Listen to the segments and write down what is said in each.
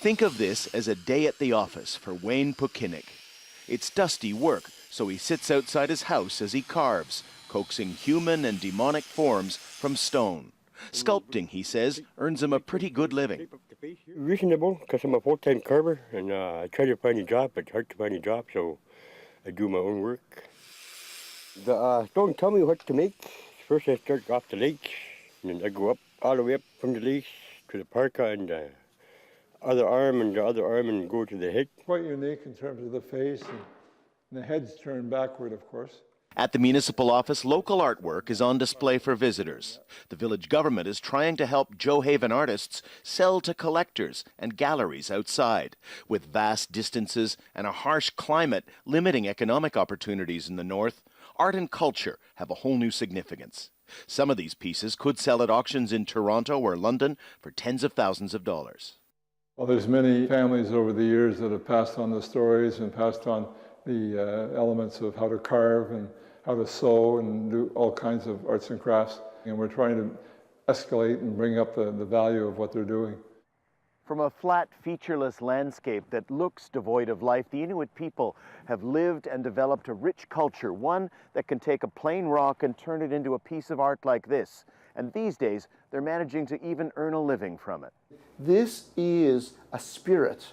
Think of this as a day at the office for Wayne Pukinnick. It's dusty work, so he sits outside his house as he carves, coaxing human and demonic forms from stone. Sculpting, he says, earns him a pretty good living. Reasonable, because I'm a full-time carver, and I try to find a job, but it's hard to find a job, so I do my own work. The stone tell me what to make. First I start off the lakes, and then I go up all the way up from the lakes to the parka and the other arm and the other arm and go to the head. Quite unique in terms of the face, and the head's turned backward, of course. At the municipal office, local artwork is on display for visitors. The village government is trying to help Joe Haven artists sell to collectors and galleries outside. With vast distances and a harsh climate limiting economic opportunities in the north, art and culture have a whole new significance. Some of these pieces could sell at auctions in Toronto or London for tens of thousands of dollars. Well, there's many families over the years that have passed on the stories and passed on the elements of how to carve and how to sew and do all kinds of arts and crafts. And we're trying to escalate and bring up the value of what they're doing. From a flat, featureless landscape that looks devoid of life, the Inuit people have lived and developed a rich culture, one that can take a plain rock and turn it into a piece of art like this. And these days, they're managing to even earn a living from it. This is a spirit.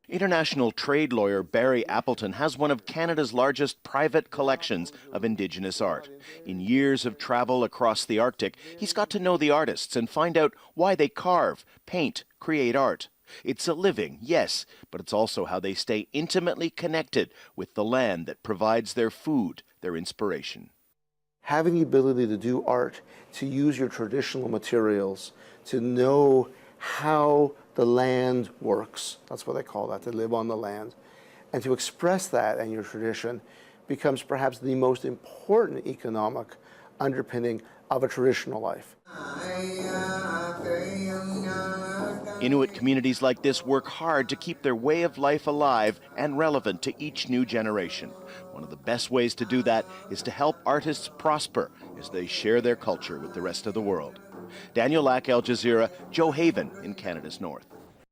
International trade lawyer Barry Appleton has one of Canada's largest private collections of Indigenous art. In years of travel across the Arctic, he's got to know the artists and find out why they carve, paint, create art. It's a living, yes, but it's also how they stay intimately connected with the land that provides their food, their inspiration. Having the ability to do art, to use your traditional materials, to know how the land works, that's what they call that, to live on the land, and to express that in your tradition becomes perhaps the most important economic underpinning of a traditional life. Inuit communities like this work hard to keep their way of life alive and relevant to each new generation. One of the best ways to do that is to help artists prosper as they share their culture with the rest of the world. Daniel Lack, Al Jazeera, Joe Haven in Canada's North.